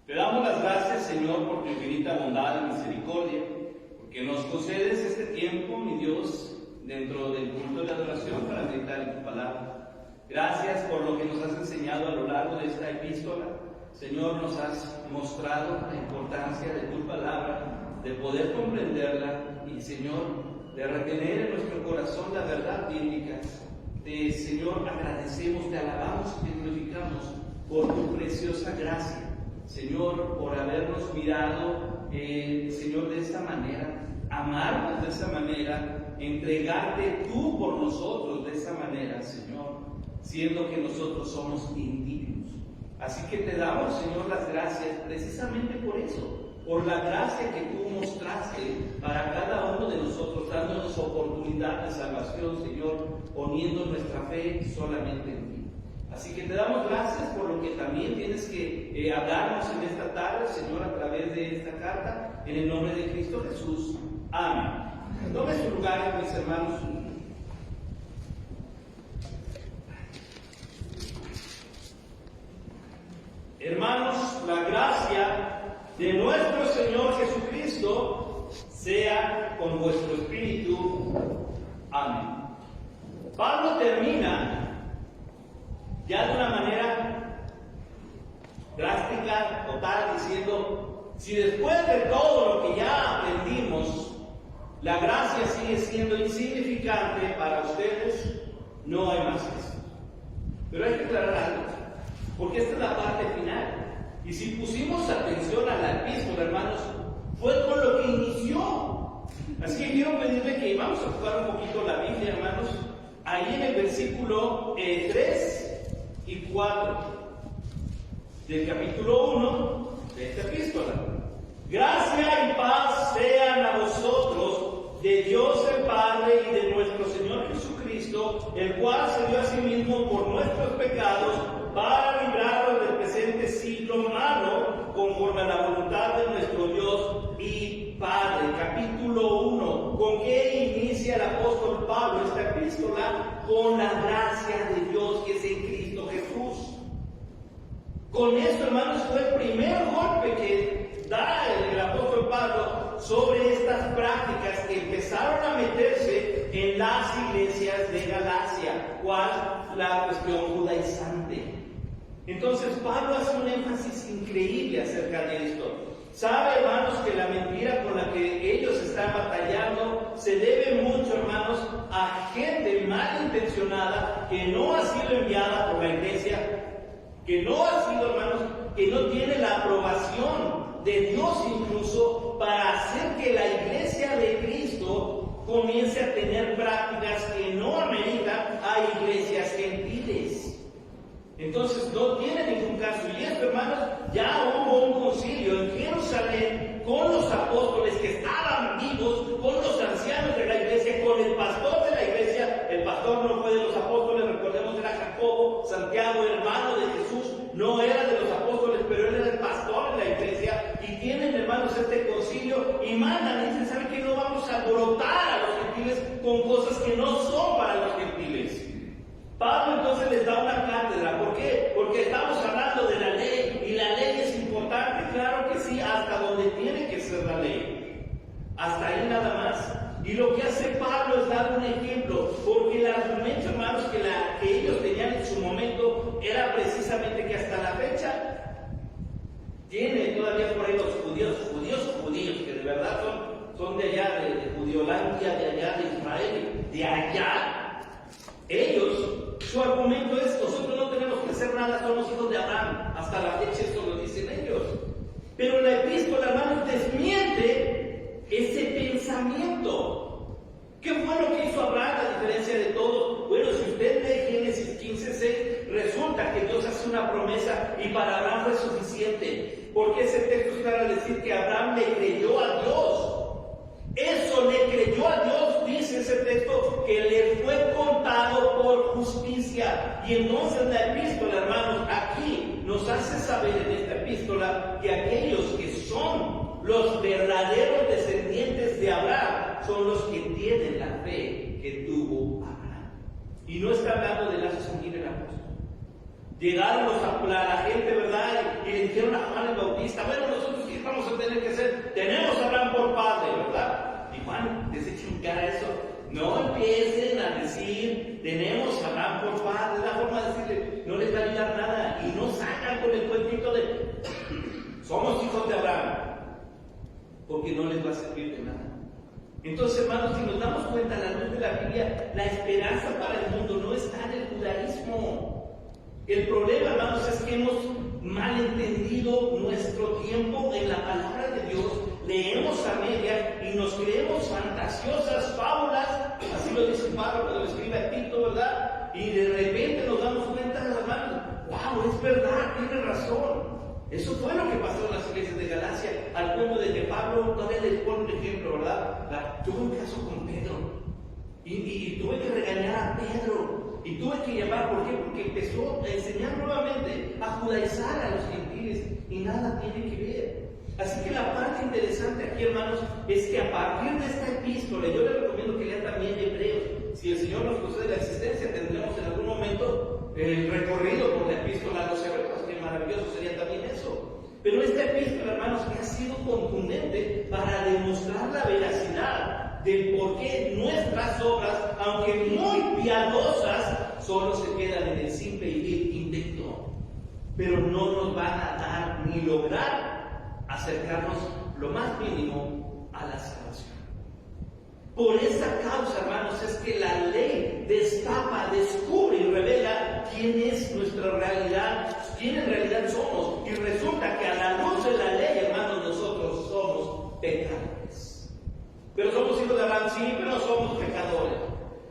Te damos las gracias, Señor, por tu infinita bondad y misericordia, porque nos concedes este tiempo, mi Dios, dentro del culto de adoración para meditar en tu palabra. Gracias por lo que nos has enseñado a lo largo de esta epístola. Señor, nos has mostrado la importancia de tu palabra, de poder comprenderla y, Señor, de retener en nuestro corazón la verdad bíblica. Señor, agradecemos, te alabamos y te glorificamos por tu preciosa gracia. Señor, por habernos mirado, Señor, de esta manera, amarnos de esta manera, entregarte tú por nosotros de esta manera, Señor, siendo que nosotros somos indignos. Así que te damos, Señor, las gracias precisamente por eso, por la gracia que tú mostraste para cada uno de nosotros, dándonos oportunidad de salvación, Señor, poniendo nuestra fe solamente en ti. Así que te damos gracias por lo que también tienes que hablarnos en esta tarde, Señor, a través de esta carta, en el nombre de Cristo Jesús. Amén. Tomen sus lugares, mis hermanos. Hermanos, la gracia de nuestro Señor Jesucristo sea con vuestro espíritu. Amén. Pablo termina ya de una manera drástica, total, diciendo: si después de todo lo que ya aprendimos, la gracia sigue siendo insignificante para ustedes, no hay más que eso. Pero hay que aclarar algo, porque esta es la parte final. Y si pusimos atención a la epístola, hermanos, fue con lo que inició. Así que quiero pedirle que vamos a jugar un poquito la Biblia, hermanos, ahí en el versículo 3 y 4 del capítulo 1 de esta epístola. Gracia y paz sean a vosotros de Dios el Padre y de nuestro Señor Jesucristo, el cual se dio a sí mismo por nuestros pecados para librarnos del presente siglo malo, conforme a la voluntad de nuestro Dios y Padre. Capítulo 1. ¿Con qué inicia el apóstol Pablo esta epístola? Con la gracia de Dios que es en Cristo Jesús. Con esto, hermanos, fue el primer golpe que da el apóstol Pablo sobre estas prácticas que empezaron a meterse en las iglesias de Galacia. ¿Cuál? La cuestión judaizante. Entonces Pablo hace un énfasis increíble acerca de esto. Sabe, hermanos, que la mentira con la que ellos están batallando se debe mucho, hermanos, a gente malintencionada que no ha sido enviada por la iglesia, que no ha sido, hermanos, que no tiene la aprobación de Dios incluso para hacer que la iglesia de Cristo comience a tener prácticas que no ameritan a iglesias gentiles. Entonces no tiene ningún caso. Y esto, hermanos, ya hubo un concilio en Jerusalén con los apóstoles que estaban vivos, con los ancianos de la iglesia, con el pastor de la iglesia. El pastor no fue de los apóstoles, recordemos, era Jacobo, Santiago, hermano de Jesús. No era de los apóstoles, pero él era el pastor de la iglesia. Y tienen, hermanos, este concilio y mandan, y dicen: ¿saben qué? No vamos a alborotar a los gentiles con cosas que no son para los gentiles. Pablo entonces les da una cátedra. ¿Por qué? Porque estamos hablando de la ley, y la ley es importante, claro que sí, hasta donde tiene que ser la ley. Hasta ahí nada más. Y lo que hace Pablo es dar un ejemplo, porque el argumento, hermanos, que ellos tenían en su momento era precisamente que hasta la fecha tiene todavía por ahí los judíos, que de verdad son de allá, de Judiolandia, de allá, de Israel, de allá. Ellos, su argumento es: nosotros no tenemos que hacer nada, somos hijos de Abraham. Hasta la fecha esto lo dicen ellos. Pero la epístola, hermanos, desmiente ese pensamiento. ¿Qué fue lo que hizo Abraham a diferencia de todos? Bueno, si usted lee Génesis 15:6, resulta que Dios hace una promesa y para Abraham fue suficiente. Porque ese texto es para decir que Abraham le creyó a Dios. Eso, le creyó a Dios, dice ese texto, que le fue contado por justicia. Y entonces la epístola, hermanos, aquí nos hace saber en esta epístola que aquellos que son los verdaderos descendientes de Abraham son los que tienen la fe que tuvo Abraham. Y no está hablando de la sanguínea del apóstol. Llegaron la gente, ¿verdad? Y le dijeron a Juan el Bautista, bueno, nosotros qué vamos a tener que hacer, tenemos a Abraham por padre, ¿verdad? Y Juan les echa en cara eso. No empiecen a decir, tenemos a Abraham por padre, es la forma de decirle, no les va a ayudar nada. Y no sacan con el cuentito de, somos hijos de Abraham, porque no les va a servir de nada. Entonces, hermanos, si nos damos cuenta a la luz de la Biblia, la esperanza para el mundo no está en el judaísmo. El problema, hermanos, es que hemos malentendido nuestro tiempo en la palabra de Dios. Leemos a media y nos creemos fantasiosas fábulas, así lo dice Pablo cuando lo escribe a Tito, ¿verdad? Y de repente nos damos cuenta, hermanos, wow, es verdad, tiene razón. Eso fue lo que pasó en las iglesias de Galacia, al punto de que Pablo todavía les pone un ejemplo, ¿verdad? Tuve un caso con Pedro y tuve que regañar a Pedro y tuve que llamar, ¿por qué? Porque empezó a enseñar nuevamente, a judaizar a los gentiles y nada tiene que ver. Así que la parte interesante aquí, hermanos, es que a partir de esta epístola, yo les recomiendo que lean también Hebreos. Si el Señor nos concede la existencia, tendremos en algún momento el recorrido por la epístola a los Hebreos, que maravilloso sería también eso. Pero esta epístola, hermanos, que ha sido contundente para demostrar la veracidad del por qué nuestras obras, aunque muy piadosas, solo se quedan en el simple intento, pero no nos van a dar ni lograr acercarnos lo más mínimo a la salvación. Por esa causa, hermanos, es que la ley destapa, descubre y revela quién es nuestra realidad, quién en realidad somos. Y resulta que a la luz de la ley, hermanos, nosotros somos pecadores. Pero somos hijos de Abraham, sí, pero no somos pecadores.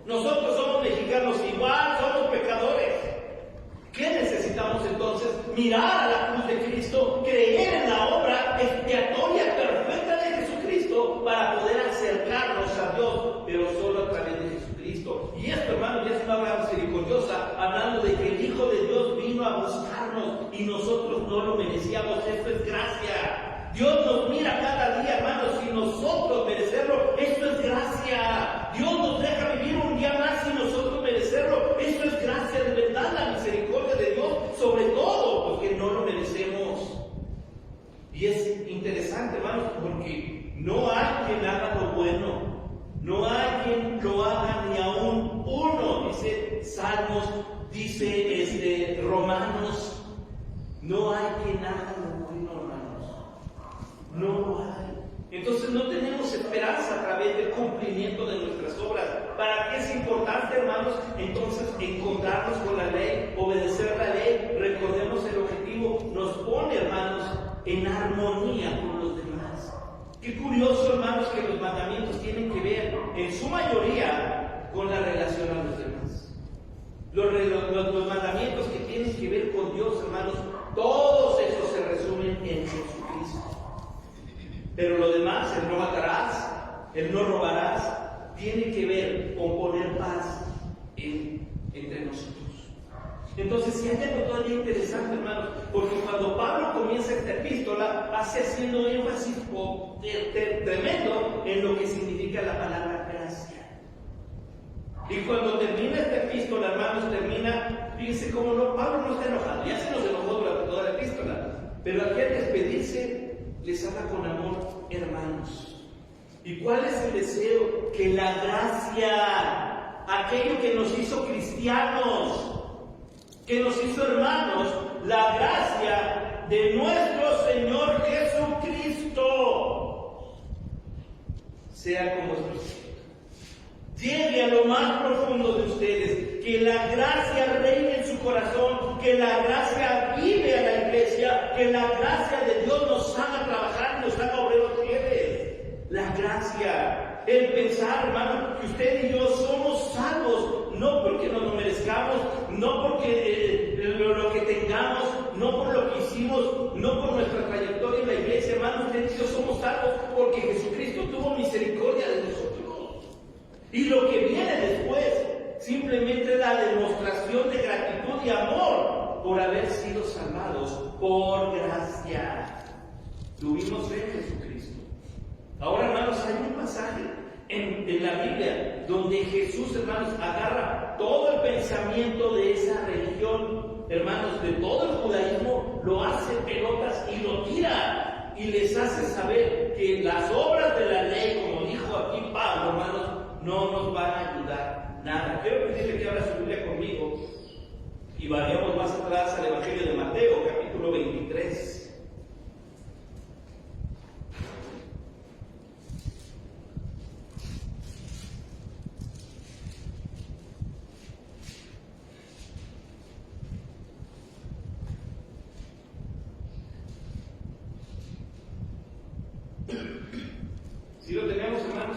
Nosotros somos mexicanos igual, somos pecadores. ¿Qué necesitamos entonces? Mirar a la cruz de Cristo, creer en la obra expiatoria perfecta de Jesucristo para poder acercarnos a Dios, pero solo a través de Jesucristo. Y esto, hermanos, ya es una obra misericordiosa, hablando de que el Hijo de Dios vino a buscarnos y nosotros no lo merecíamos. Esto es gracia. Dios nos mira cada día, hermanos, sin nosotros merecerlo. Esto es gracia. Dios nos deja vivir un día más sin nosotros merecerlo. Esto es gracia, de verdad, la misericordia de Dios, sobre todo porque no lo merecemos. Y es interesante, hermanos, porque no hay quien haga lo bueno. No hay quien lo haga ni aún uno, dice Salmos, dice Romanos. No hay quien haga lo bueno, hermanos. No lo hay. Entonces no tenemos esperanza a través del cumplimiento de nuestras obras. ¿Para qué es importante, hermanos, entonces encontrarnos con la ley, obedecer la ley? Recordemos el objetivo, nos pone, hermanos, en armonía con los demás. Qué curioso, hermanos, que los mandamientos tienen que ver, en su mayoría, con la relación a los demás. Los mandamientos que tienen que ver con Dios, hermanos, todos esos se resumen en Jesucristo. Pero lo demás, el no matarás, el no robarás, tiene que ver con poner paz entre nosotros. Entonces, si hay algo todavía interesante, hermanos, porque cuando Pablo comienza esta epístola, hace haciendo énfasis tremendo en lo que significa la palabra gracia. Y cuando termina esta epístola, hermanos, termina, fíjense cómo no, Pablo no está enojado, ya se nos enojó durante toda la epístola, pero aquí al despedirse, les habla con amor, hermanos. ¿Y cuál es el deseo? Que la gracia, aquello que nos hizo cristianos, que nos hizo hermanos, la gracia de nuestro Señor Jesucristo, sea como es. Llegue a lo más profundo de ustedes, que la gracia reine en su corazón, que la gracia vive a la iglesia, que la gracia de Dios nos haga trabajar y nos haga obreros fieles. La gracia, el pensar, hermano, que usted y yo somos salvos, no porque nos lo merezcamos, no porque lo que tengamos, no por lo que hicimos, no por nuestra trayectoria en la iglesia, hermano, usted y yo somos salvos porque Jesucristo tuvo misericordia de nosotros. Y lo que viene después simplemente es la demostración de gratitud y amor por haber sido salvados por gracia. Tuvimos fe en Jesucristo. Ahora, hermanos, hay un pasaje en la Biblia donde Jesús, hermanos, agarra todo el pensamiento de esa religión, hermanos, de todo el judaísmo, lo hace pelotas y lo tira y les hace saber que las obras de la ley, como dijo aquí Pablo, hermanos, no nos van a ayudar nada. Quiero pedirle que abra su Biblia conmigo y vayamos más atrás al Evangelio de Mateo, capítulo 23. Si lo tenemos, hermanos,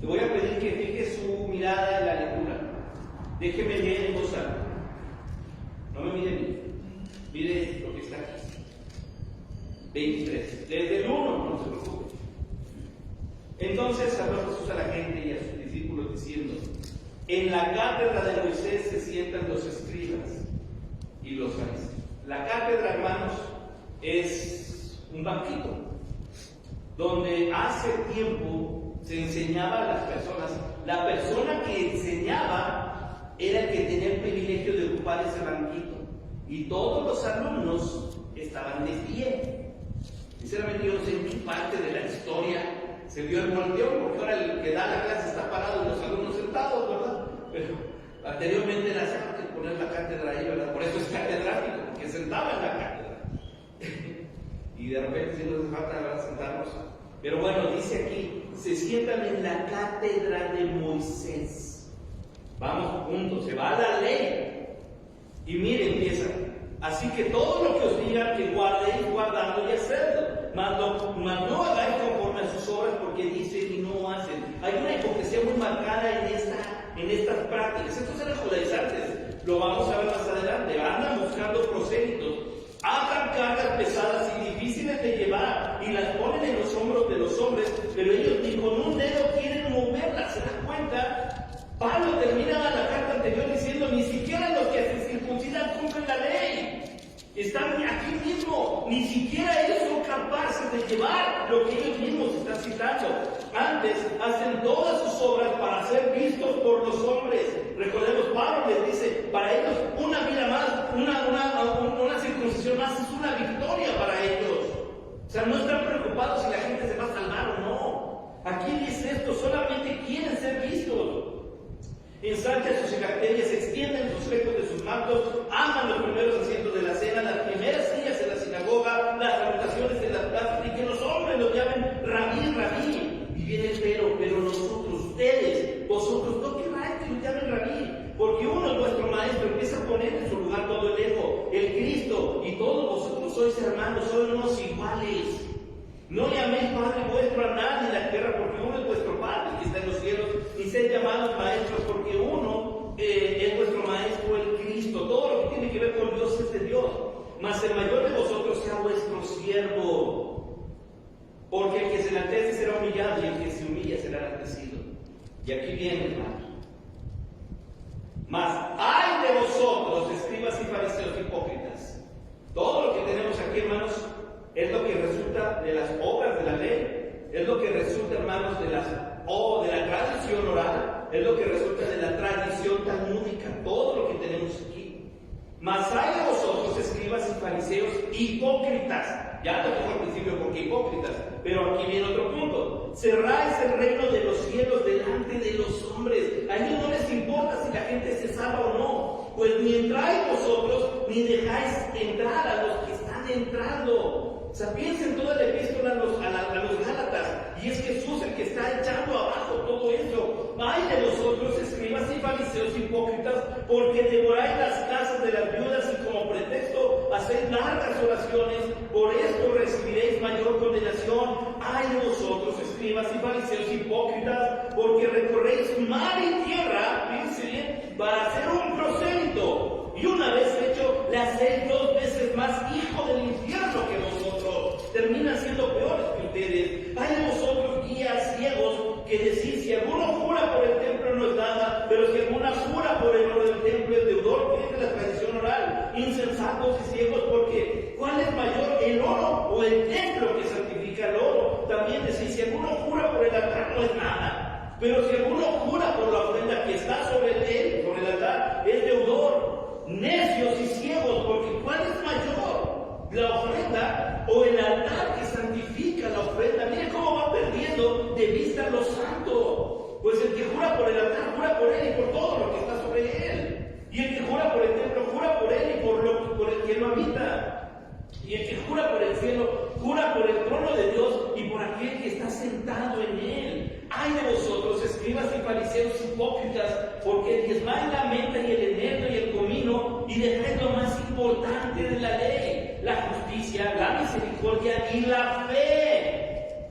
le voy a pedir que fije su mirada en la lectura. Déjeme leer en voz alta. No me mire a mí. Mire lo que está aquí. 23. Desde el 1, no se preocupe. Entonces habló Jesús a la gente y a sus discípulos diciendo: en la cátedra de Moisés se sientan los escribas y los fariseos. La cátedra, hermanos, es un banquito donde hace tiempo se enseñaba a las personas. La persona que enseñaba era el que tenía el privilegio de ocupar ese banquito, y todos los alumnos estaban de pie. Sinceramente yo no sé en qué parte de la historia se vio el volteo, porque ahora el que da la clase está parado y los alumnos sentados, ¿verdad? Pero anteriormente era fácil poner la cátedra ahí, ¿verdad? Por eso es catedrático, porque sentaba en la cátedra. Y de repente si nos falta, ¿verdad?, sentarnos. Pero bueno, dice aquí, se sientan en la cátedra de Moisés. Vamos juntos, se va a la ley. Y mire, empieza: así que todo lo que os digan que guardéis, guardando y hacedlo. Mas no hagáis conforme a sus obras, porque dicen y no hacen. Hay una hipocresía muy marcada en estas prácticas. Estos eran judaizantes, lo vamos a ver más adelante. Andan buscando prosélitos, atan cargas pesadas y difíciles de llevar y las ponen en los hombros de los hombres, pero ellos ni con un dedo quieren moverlas. ¿Se dan cuenta? Pablo termina la carta anterior diciendo: ni siquiera los que se circuncidan cumplen la ley. Están aquí mismo, ni siquiera ellos son capaces de llevar lo que ellos mismos están citando. Antes hacen todas sus obras para ser vistos por los hombres. Recordemos, Pablo les dice: para ellos una vida más, una circuncisión más es una victoria para ellos. O sea, no están preocupados si la gente se va a salvar o no. Aquí dice esto: solamente quieren ser vistos. Ensanchan sus caracteres, extienden los flecos de sus mantos, aman los primeros asientos de la cena, las primeras sillas en la sinagoga, las salutaciones en las plazas, y que los hombres los llamen rabí, rabí. Y viene el pero nosotros, ustedes, vosotros, no queráis que los llamen rabí, porque uno es vuestro maestro. Empieza a poner en su lugar todo el ego, el Cristo, y todos vosotros sois hermanos, sois unos iguales. No llaméis Padre vuestro a nadie en la tierra, porque uno es vuestro Padre que está en los cielos, y sed llamados maestros, porque uno es vuestro Maestro, el Cristo. Todo lo que tiene que ver con Dios es de Dios. Mas el mayor de vosotros sea vuestro siervo, porque el que se enaltece será humillado, y el que se humilla será enaltecido. Y aquí viene, hermano: mas ay de vosotros, escribas y fariseos hipócritas. Todo lo que tenemos aquí, hermanos, es lo que resulta de las obras de la ley, es lo que resulta, hermanos, de la tradición oral, es lo que resulta de la tradición talmúdica, todo lo que tenemos aquí. Mas hay de vosotros, escribas y fariseos hipócritas. Ya lo dijo al principio, porque hipócritas, pero aquí viene otro punto: cerráis el reino de los cielos delante de los hombres. A ellos no les importa si la gente se salva o no, pues ni entráis vosotros, ni dejáis entrar a los que están entrando. O sea, piensen toda la epístola a los Gálatas, y es Jesús el que está echando abajo todo eso. Ay de vosotros, escribas y fariseos hipócritas, porque devoráis las casas de las viudas y como pretexto hacéis largas oraciones, por esto recibiréis mayor condenación. Ay de vosotros, escribas y fariseos hipócritas, porque recorréis mar y tierra, fíjense bien, para hacer un prosélito, y una vez hecho, le hacéis 2 veces más hijo del infierno que vosotros. Terminan siendo peores que ustedes. Hay de vosotros, guías ciegos, que decís: si alguno jura por el templo no es nada, pero si alguno jura por el oro del templo es deudor. Que es de la tradición oral. Insensatos y ciegos, porque ¿cuál es mayor, el oro o el templo que santifica el oro? También decís: si alguno jura por el altar no es nada, pero si alguno jura por la ofrenda que está sobre el altar, es deudor. Necios y ciegos, porque ¿cuál es mayor? La ofrenda o el altar que santifica la ofrenda, mire cómo va perdiendo de vista lo santo. Pues el que jura por el altar, jura por él y por todo lo que está sobre él. Y el que jura por el templo, jura por él y por el que lo habita. Y el que jura por el cielo, jura por el trono de Dios y por aquel que está sentado en él. Ay de vosotros, escribas y fariseos hipócritas, porque diezmáis la menta y el eneldo y el comino, y dejáis lo más importante de la ley, la justicia, la misericordia y la fe.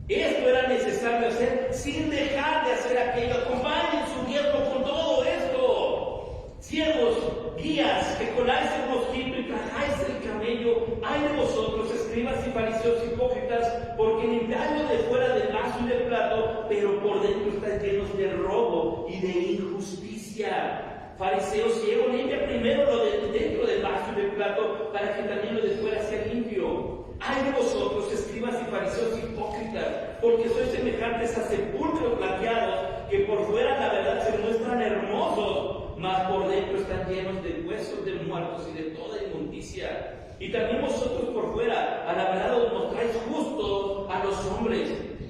Esto era necesario hacer sin dejar de hacer aquello. Acompañen su diezmo con todo esto. Siervos, guías, que coláis el mosquito y tragáis el camello. Ay de vosotros, escribas y fariseos hipócritas, porque limpiáis lo de fuera del vaso y del plato, pero por dentro estáis llenos de robo y de injusticia. Fariseo ciego, limpia primero lo de dentro del vaso y del plato, para que también lo de fuera sea limpio. Ay de vosotros, escribas y fariseos hipócritas, porque sois semejantes a sepulcros plateados, que por fuera la verdad se muestran hermosos, mas por dentro están llenos de huesos de muertos y de toda inmundicia. Y también vosotros por fuera, a la verdad os mostráis justos a los hombres,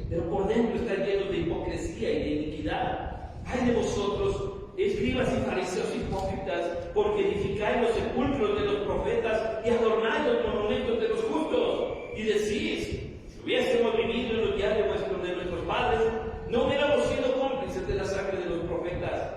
pero por dentro están llenos de hipocresía y de iniquidad. Ay de vosotros, escribas y fariseos hipócritas, porque edificáis los sepulcros de los profetas y adornáis los monumentos de los justos. Y decís, si hubiésemos vivido en los días de nuestros padres, no hubiéramos sido cómplices de la sangre de los profetas.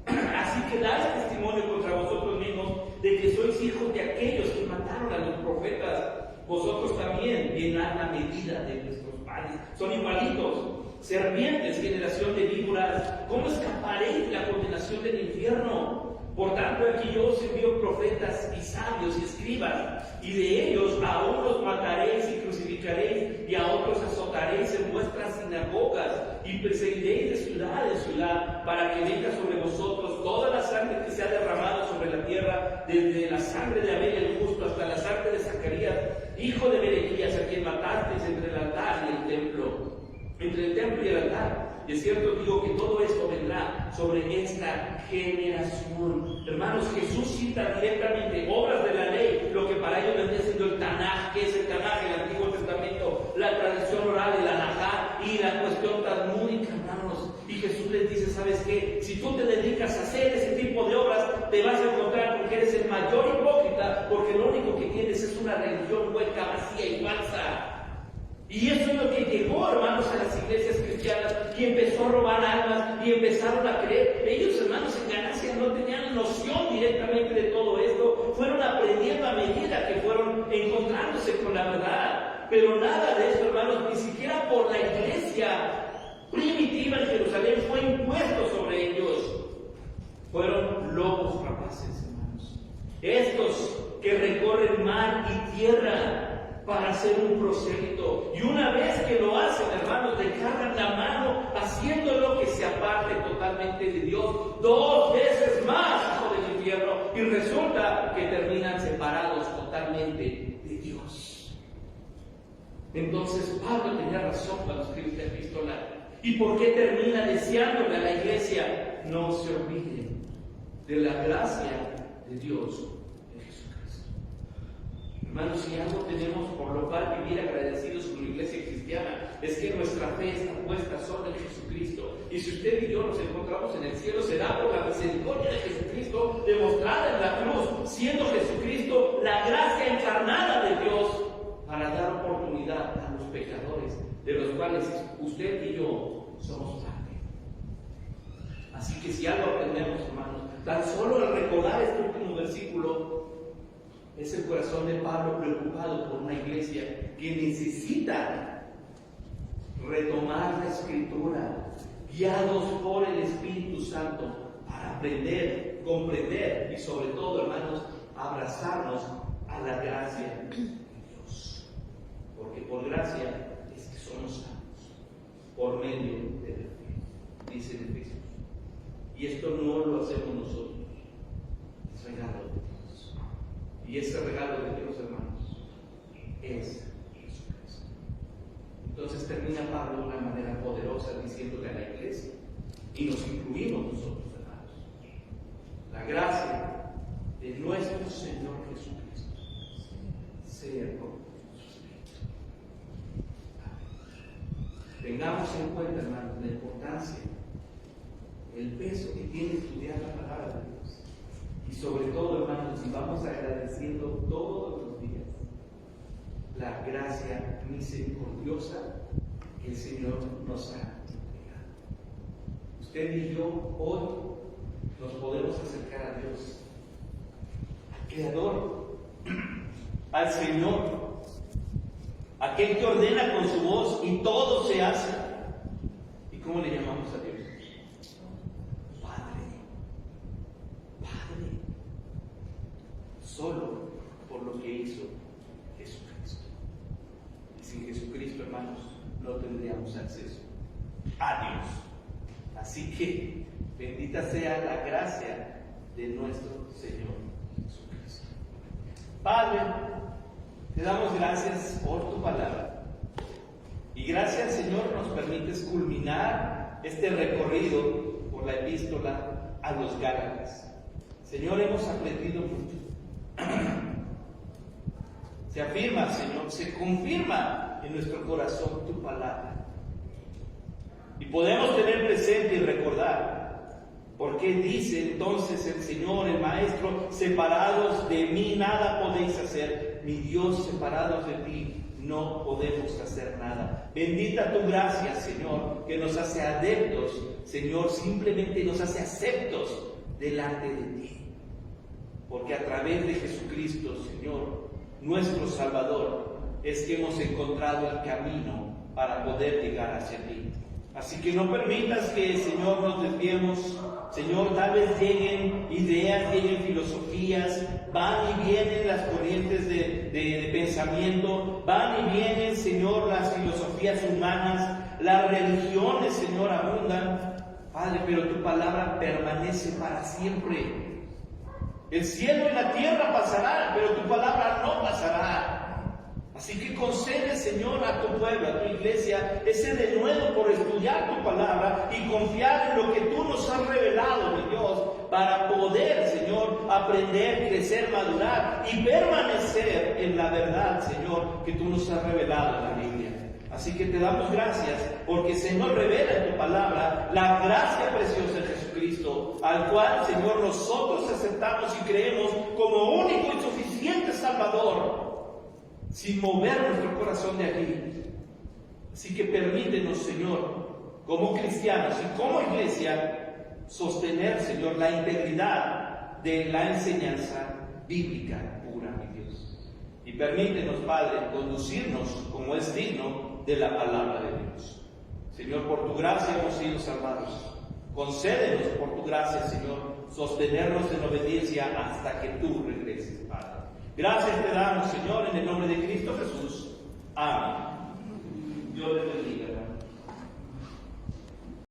Así que dais testimonio contra vosotros mismos de que sois hijos de aquellos que mataron a los profetas. Vosotros también llenad la medida de vuestros padres. Son igualitos. Serpientes, generación de víboras, ¿cómo escaparéis de la condenación del infierno? Por tanto, aquí yo os envío profetas y sabios y escribas, y de ellos a unos mataréis y crucificaréis, y a otros azotaréis en vuestras sinagogas, y perseguiréis de ciudad en ciudad, para que venga sobre vosotros toda la sangre que se ha derramado sobre la tierra, desde la sangre de Abel el justo hasta la sangre de Zacarías, hijo de Berequías, a quien matasteis entre el altar y el templo. Entre el templo y el altar. De cierto digo que todo esto vendrá sobre esta generación. Hermanos, Jesús cita directamente obras de la ley, lo que para ellos vendría siendo el Tanaj. ¿Qué es el Tanaj? El Antiguo Testamento, la tradición oral, el Anahá y la cuestión talmúdica, hermanos. Y Jesús les dice, ¿sabes qué? Si tú te dedicas a hacer ese tipo de obras, te vas a encontrar con que eres el mayor hipócrita, porque lo único que tienes es una religión hueca, vacía y falsa. Y eso es lo que llegó, hermanos, a las iglesias cristianas, y empezó a robar almas, y empezaron a creer. Ellos, hermanos, en Galacia no tenían noción directamente de todo esto, fueron aprendiendo a medida que fueron encontrándose con la verdad. Pero nada de esto, hermanos, ni siquiera por la iglesia primitiva en Jerusalén fue impuesto sobre ellos. Fueron lobos rapaces, hermanos. Estos que recorren mar y tierra para hacer un prosélito, y una vez que lo hacen, hermanos, le cargan la mano haciéndolo que se aparte totalmente de Dios 2 veces más, hijo del infierno, y resulta que terminan separados totalmente de Dios. Entonces Pablo tenía razón cuando escribe esta epístola. ¿Y por qué termina deseándole a la iglesia? No se olviden de la gracia de Dios. Hermanos, si algo tenemos por lo cual vivir agradecidos con la iglesia cristiana, es que nuestra fe está puesta solo en Jesucristo. Y si usted y yo nos encontramos en el cielo, será por la misericordia de Jesucristo demostrada en la cruz, siendo Jesucristo la gracia encarnada de Dios para dar oportunidad a los pecadores, de los cuales usted y yo somos parte. Así que si algo aprendemos, hermanos, tan solo al recordar este último versículo, es el corazón de Pablo preocupado por una iglesia que necesita retomar la Escritura, guiados por el Espíritu Santo, para aprender, comprender y sobre todo, hermanos, abrazarnos a la gracia de Dios. Porque por gracia es que somos salvos, por medio de la fe, dice en Efesios. Y esto no lo hacemos nosotros, es regalo de Dios. Y ese regalo de Dios, hermanos, es Jesucristo. Entonces termina Pablo de una manera poderosa diciéndole a la iglesia, y nos incluimos nosotros, hermanos, la gracia de nuestro Señor Jesucristo sea con su Espíritu. Tengamos en cuenta, hermanos, la importancia, el peso que tiene estudiar la palabra de Dios. Y sobre todo, hermanos, si vamos agradeciendo todos los días la gracia misericordiosa que el Señor nos ha entregado. Usted y yo hoy nos podemos acercar a Dios, al Creador, al Señor, aquel que ordena con su voz y todo se hace. ¿Y cómo le llamamos a Dios? Padre, solo por lo que hizo Jesucristo. Y sin Jesucristo, hermanos, no tendríamos acceso a Dios. Así que bendita sea la gracia de nuestro Señor Jesucristo. Padre, te damos gracias por tu palabra. Y gracias, Señor, nos permites culminar este recorrido por la epístola a los Gálatas. Señor, hemos aprendido mucho. Se afirma, Señor, se confirma en nuestro corazón tu palabra. Y podemos tener presente y recordar por qué dice entonces el Señor, el Maestro: separados de mí nada podéis hacer. Mi Dios, separados de ti no podemos hacer nada. Bendita tu gracia, Señor, que nos hace adeptos, Señor, simplemente nos hace aceptos delante de ti. Porque a través de Jesucristo, Señor, nuestro Salvador, es que hemos encontrado el camino para poder llegar hacia ti. Así que no permitas que, Señor, nos desviemos. Señor, tal vez lleguen ideas, lleguen filosofías, van y vienen las corrientes de pensamiento, van y vienen, Señor, las filosofías humanas, las religiones, Señor, abundan. Padre, pero tu palabra permanece para siempre. El cielo y la tierra pasarán, pero tu palabra no pasará. Así que concede, Señor, a tu pueblo, a tu iglesia, ese denuedo por estudiar tu palabra y confiar en lo que tú nos has revelado, mi Dios, para poder, Señor, aprender, crecer, madurar y permanecer en la verdad, Señor, que tú nos has revelado en la Biblia. Así que te damos gracias porque se nos revela en tu palabra la gracia preciosa de Jesucristo, al cual, Señor, nosotros aceptamos y creemos como único y suficiente Salvador, sin mover nuestro corazón de aquí. Así que permítenos, Señor, como cristianos y como iglesia, sostener, Señor, la integridad de la enseñanza bíblica pura, mi Dios. Y permítenos, Padre, conducirnos como es digno de la palabra de Dios. Señor, por tu gracia hemos sido salvados. Concédenos por tu gracia, Señor, sostenernos en obediencia hasta que tú regreses, Padre. Gracias te damos, Señor, en el nombre de Cristo Jesús.